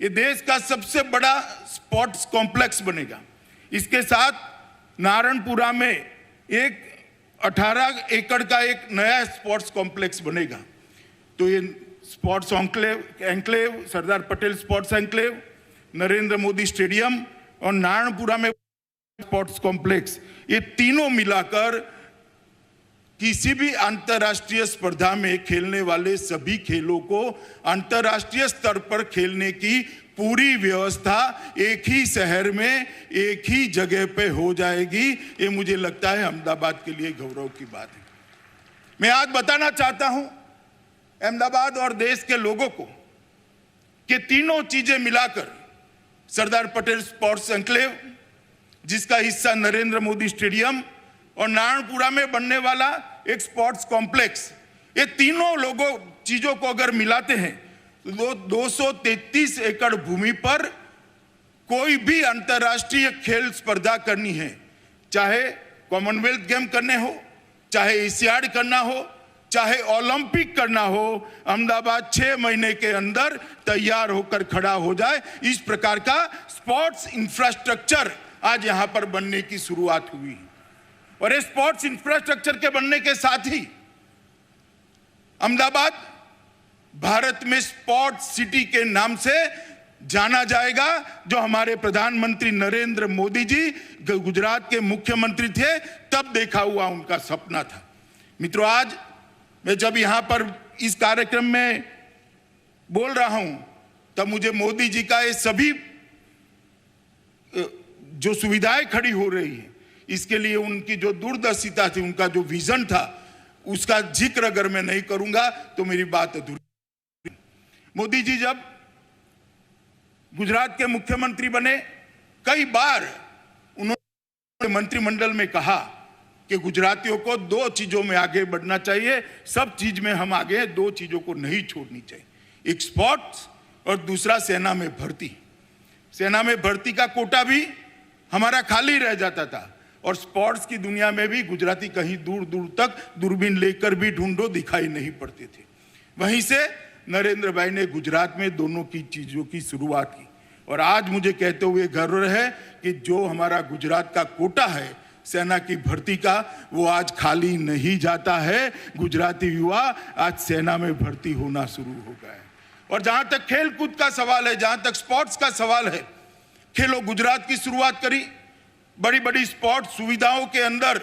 ये देश का सबसे बड़ा स्पोर्ट्स कॉम्प्लेक्स बनेगा। इसके साथ नारायणपुरा में एक 18 एकड़ का एक नया स्पोर्ट्स कॉम्प्लेक्स बनेगा। तो ये sports enclave, Sardar Patel sports enclave, Narendra Modi stadium और नारायणपुरा में स्पोर्ट्स कॉम्प्लेक्स, ये तीनों मिलाकर किसी भी अंतर्राष्ट्रीय स्पर्धा में खेलने वाले सभी खेलों को अंतर्राष्ट्रीय स्तर पर खेलने की पूरी व्यवस्था एक ही शहर में एक ही जगह पे हो जाएगी। ये मुझे लगता है अहमदाबाद के लिए गौरव की बात है। मैं आज बताना चाहता हूं अहमदाबाद और देश के लोगों को कि तीनों चीजें मिलाकर सरदार पटेल स्पोर्ट्स एन्क्लेव, जिसका हिस्सा नरेंद्र मोदी स्टेडियम और नारायणपुरा में बनने वाला एक स्पोर्ट्स कॉम्प्लेक्स, ये तीनों चीजों को अगर मिलाते हैं तो 233 एकड़ भूमि पर कोई भी अंतर्राष्ट्रीय खेल स्पर्धा करनी है, चाहे कॉमनवेल्थ गेम करने हो, चाहे एशियाड करना हो, चाहे ओलंपिक करना हो, अहमदाबाद 6 महीने के अंदर तैयार होकर खड़ा हो जाए। इस प्रकार का स्पोर्ट्स इंफ्रास्ट्रक्चर आज यहां पर बनने की शुरुआत हुई है। और इस स्पोर्ट्स इंफ्रास्ट्रक्चर के बनने के साथ ही अहमदाबाद भारत में स्पोर्ट्स सिटी के नाम से जाना जाएगा, जो हमारे प्रधानमंत्री नरेंद्र मोदी जी गुजरात के मुख्यमंत्री थे तब देखा हुआ उनका सपना था। मित्रों, आज मैं जब यहां पर इस कार्यक्रम में बोल रहा हूं तब मुझे मोदी जी का ये सभी जो सुविधाएं खड़ी हो रही है, इसके लिए उनकी जो दूरदर्शिता थी, उनका जो विजन था, उसका जिक्र अगर मैं नहीं करूंगा तो मेरी बात अधूरी। मोदी जी जब गुजरात के मुख्यमंत्री बने, कई बार उन्होंने मंत्रिमंडल में कहा कि गुजरातियों को 2 चीजों में आगे बढ़ना चाहिए, सब चीज में हम आगे हैं, 2 चीजों को नहीं छोड़नी चाहिए, एक स्पोर्ट्स और दूसरा सेना में भर्ती। सेना में भर्ती का कोटा भी हमारा खाली रह जाता था और स्पोर्ट्स की दुनिया में भी गुजराती कहीं दूर दूर तक दूरबीन लेकर भी ढूंढो दिखाई नहीं पड़ते थे। वहीं से नरेंद्र भाई ने गुजरात में दोनों की चीजों की शुरुआत की और आज मुझे कहते हुए गर्व है कि जो हमारा गुजरात का कोटा है सेना की भर्ती का, वो आज खाली नहीं जाता है। गुजराती युवा आज सेना में भर्ती होना शुरू हो गया है। और जहां तक खेल कूद का सवाल है, जहां तक स्पोर्ट्स का सवाल है, खेलो गुजरात की शुरुआत करी, बड़ी बड़ी स्पोर्ट्स सुविधाओं के अंदर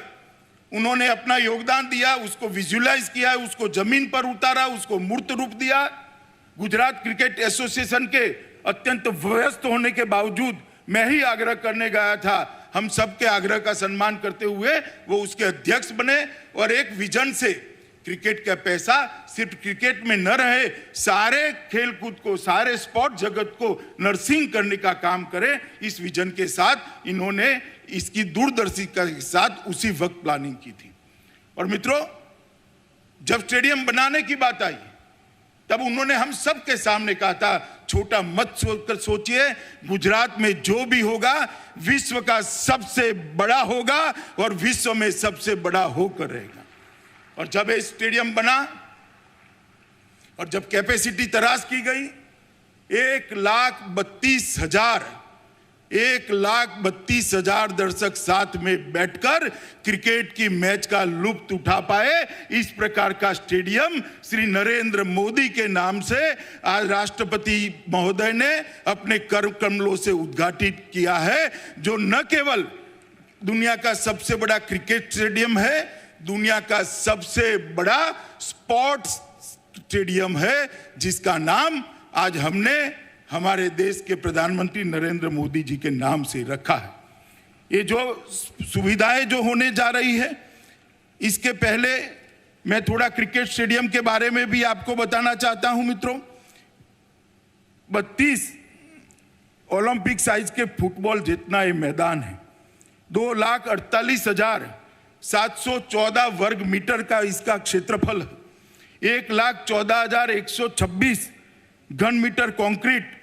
उन्होंने अपना योगदान दिया, उसको विजुअलाइज किया, उसको जमीन पर उतारा, उसको मूर्त रूप दिया। गुजरात क्रिकेट एसोसिएशन के अत्यंत व्यस्त होने के बावजूद मैं ही आग्रह करने गया था, हम सबके आग्रह का सम्मान करते हुए वो उसके अध्यक्ष बने और एक विजन से क्रिकेट का पैसा सिर्फ क्रिकेट में न रहे, सारे खेल कूद को, सारे स्पोर्ट जगत को नर्सिंग करने का काम करें, इस विजन के साथ इन्होंने इसकी दूरदर्शिता के साथ उसी वक्त प्लानिंग की थी। और मित्रों, जब स्टेडियम बनाने की बात आई तब उन्होंने हम सब के सामने कहा था, छोटा मत सोचकर सोचिए, गुजरात में जो भी होगा विश्व का सबसे बड़ा होगा और विश्व में सबसे बड़ा होकर रहेगा। और जब ये स्टेडियम बना और जब कैपेसिटी तराश की गई, 1,32,000 दर्शक साथ में बैठकर क्रिकेट की मैच का लुत्फ उठा पाए, इस प्रकार का स्टेडियम श्री नरेंद्र मोदी के नाम से आज राष्ट्रपति महोदय ने अपने कर कमलों से उद्घाटित किया है, जो न केवल दुनिया का सबसे बड़ा क्रिकेट स्टेडियम है, दुनिया का सबसे बड़ा स्पोर्ट्स स्टेडियम है, जिसका नाम आज हमने हमारे देश के प्रधानमंत्री नरेंद्र मोदी जी के नाम से रखा है। ये जो सुविधाएं जो होने जा रही है, इसके पहले मैं थोड़ा क्रिकेट स्टेडियम के बारे में भी आपको बताना चाहता हूं। मित्रों, 32 ओलंपिक साइज के फुटबॉल जितना ये मैदान है, 2,48,714 वर्ग मीटर का इसका क्षेत्रफल है, 1,14,126 घन मीटर कंक्रीट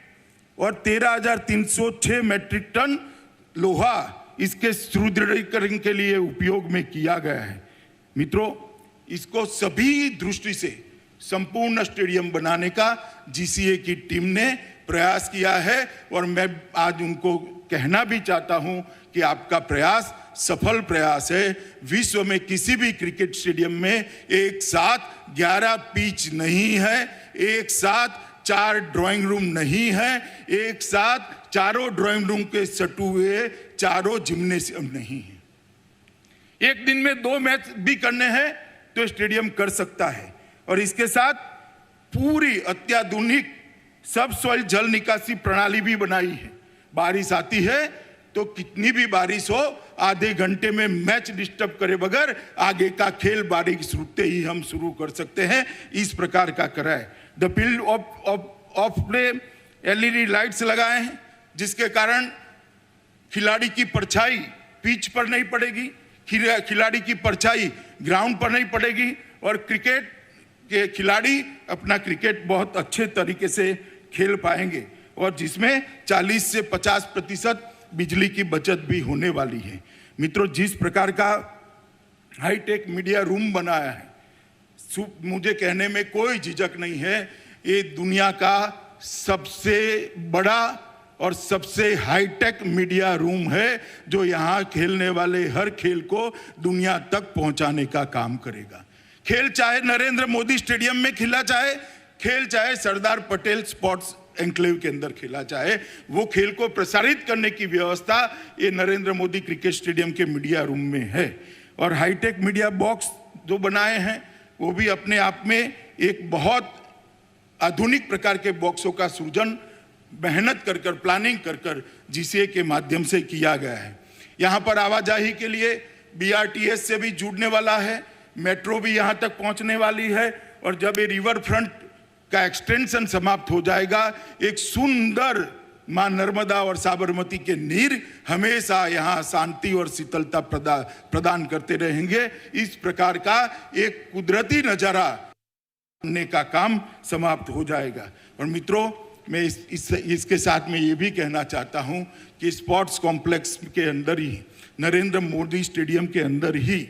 और 13,306 मैट्रिक टन लोहा इसके सुदृढ़ीकरण के लिए उपयोग में किया गया है। मित्रों, इसको सभी दृष्टि से संपूर्ण स्टेडियम बनाने का जीसीए की टीम ने प्रयास किया है और मैं आज उनको कहना भी चाहता हूं कि आपका प्रयास सफल प्रयास है। विश्व में किसी भी क्रिकेट स्टेडियम में एक साथ 11 पिच नहीं है, एक साथ 4 ड्राइंग रूम नहीं है, एक साथ चारों ड्राइंग रूम के सटू हुए चारों जिम्नेशियम नहीं है। एक दिन में 2 मैच भी करने हैं तो स्टेडियम कर सकता है और इसके साथ पूरी अत्याधुनिक सब सॉइल जल निकासी प्रणाली भी बनाई है। बारिश आती है तो कितनी भी बारिश हो, आधे घंटे में मैच डिस्टर्ब करे बगैर आगे का खेल बारिश रुकते ही हम शुरू कर सकते हैं। इस प्रकार का करा है। The field of play LED lights लगाए हैं जिसके कारण खिलाड़ी की परछाई पिच पर नहीं पड़ेगी, खिलाड़ी की परछाई ग्राउंड पर नहीं पड़ेगी और क्रिकेट के खिलाड़ी अपना क्रिकेट बहुत अच्छे तरीके से खेल पाएंगे और जिसमें 40 से 50% बिजली की बचत भी होने वाली है। मित्रों, जिस प्रकार का हाईटेक मीडिया रूम बनाया है, मुझे कहने में कोई झिझक नहीं है, ये दुनिया का सबसे बड़ा और सबसे हाईटेक मीडिया रूम है जो यहाँ खेलने वाले हर खेल को दुनिया तक पहुंचाने का काम करेगा। खेल चाहे नरेंद्र मोदी स्टेडियम में खेला चाहे, खेल चाहे सरदार पटेल स्पोर्ट्स एन्क्लेव के अंदर खेला चाहे, वो खेल को प्रसारित करने की व्यवस्था ये नरेंद्र मोदी क्रिकेट स्टेडियम के मीडिया रूम में है। और हाईटेक मीडिया बॉक्स जो बनाए हैं वो भी अपने आप में एक बहुत आधुनिक प्रकार के बॉक्सों का सृजन मेहनत कर कर प्लानिंग कर कर GCA के माध्यम से किया गया है। यहाँ पर आवाजाही के लिए BRTS से भी जुड़ने वाला है, मेट्रो भी यहाँ तक पहुँचने वाली है और जब ये रिवर फ्रंट का एक्सटेंशन समाप्त हो जाएगा, एक सुंदर मां नर्मदा और साबरमती के नीर हमेशा यहाँ शांति और शीतलता प्रदान करते रहेंगे। इस प्रकार का एक कुदरती नजारा करने का काम समाप्त हो जाएगा। और मित्रों, मैं इसके साथ में ये भी कहना चाहता हूँ कि स्पोर्ट्स कॉम्प्लेक्स के अंदर ही, नरेंद्र मोदी स्टेडियम के अंदर ही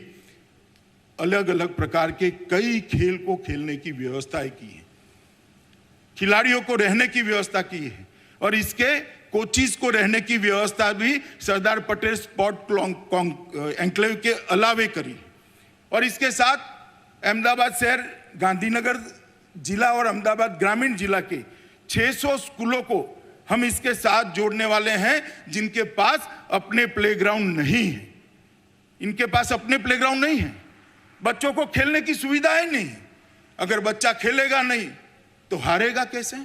अलग अलग प्रकार के कई खेल को खेलने की व्यवस्थाएं की है, खिलाड़ियों को रहने की व्यवस्था की है और इसके कोचिज को रहने की व्यवस्था भी सरदार पटेल स्पोर्ट एन्क्लेव के अलावे करी। और इसके साथ अहमदाबाद शहर, गांधीनगर जिला और अहमदाबाद ग्रामीण जिला के 600 स्कूलों को हम इसके साथ जोड़ने वाले हैं जिनके पास अपने प्लेग्राउंड नहीं है। इनके पास अपने प्लेग्राउंड नहीं है, बच्चों को खेलने की सुविधाएं नहीं है। अगर बच्चा खेलेगा नहीं तो हारेगा कैसे?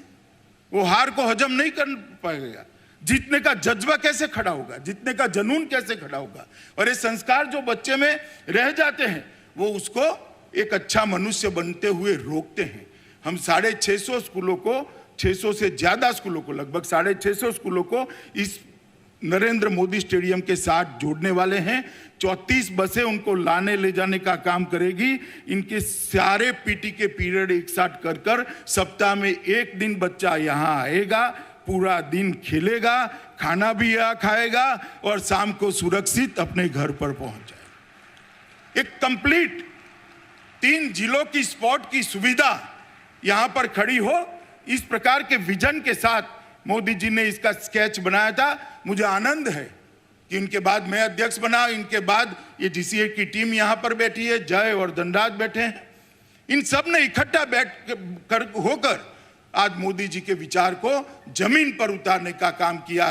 वो हार को हजम नहीं कर पाएगा। जीतने का जज्बा कैसे खड़ा होगा, जीतने का जुनून कैसे खड़ा होगा? और ये संस्कार जो बच्चे में रह जाते हैं वो उसको एक अच्छा मनुष्य बनते हुए रोकते हैं। हम 650 स्कूलों को, 600 से ज्यादा स्कूलों को, लगभग 650 स्कूलों को इस नरेंद्र मोदी स्टेडियम के साथ जोड़ने वाले हैं। 34 बसें उनको लाने ले जाने का काम करेगी। इनके सारे पीटी के पीरियड एक साथ कर कर सप्ताह में एक दिन बच्चा यहाँ आएगा, पूरा दिन खेलेगा, खाना भी यहाँ खाएगा और शाम को सुरक्षित अपने घर पर पहुंच जाएगा। एक कंप्लीट 3 जिलों की स्पोर्ट की सुविधा यहाँ पर खड़ी हो, इस प्रकार के विजन के साथ मोदी जी ने इसका स्केच बनाया था। मुझे आनंद है कि इनके बाद मैं अध्यक्ष बना, इनके बाद ये GCA की टीम यहाँ पर बैठी है, जय और धनराज बैठे हैं। इन सब ने इकट्ठा होकर आज मोदी जी के विचार को जमीन पर उतारने का काम किया।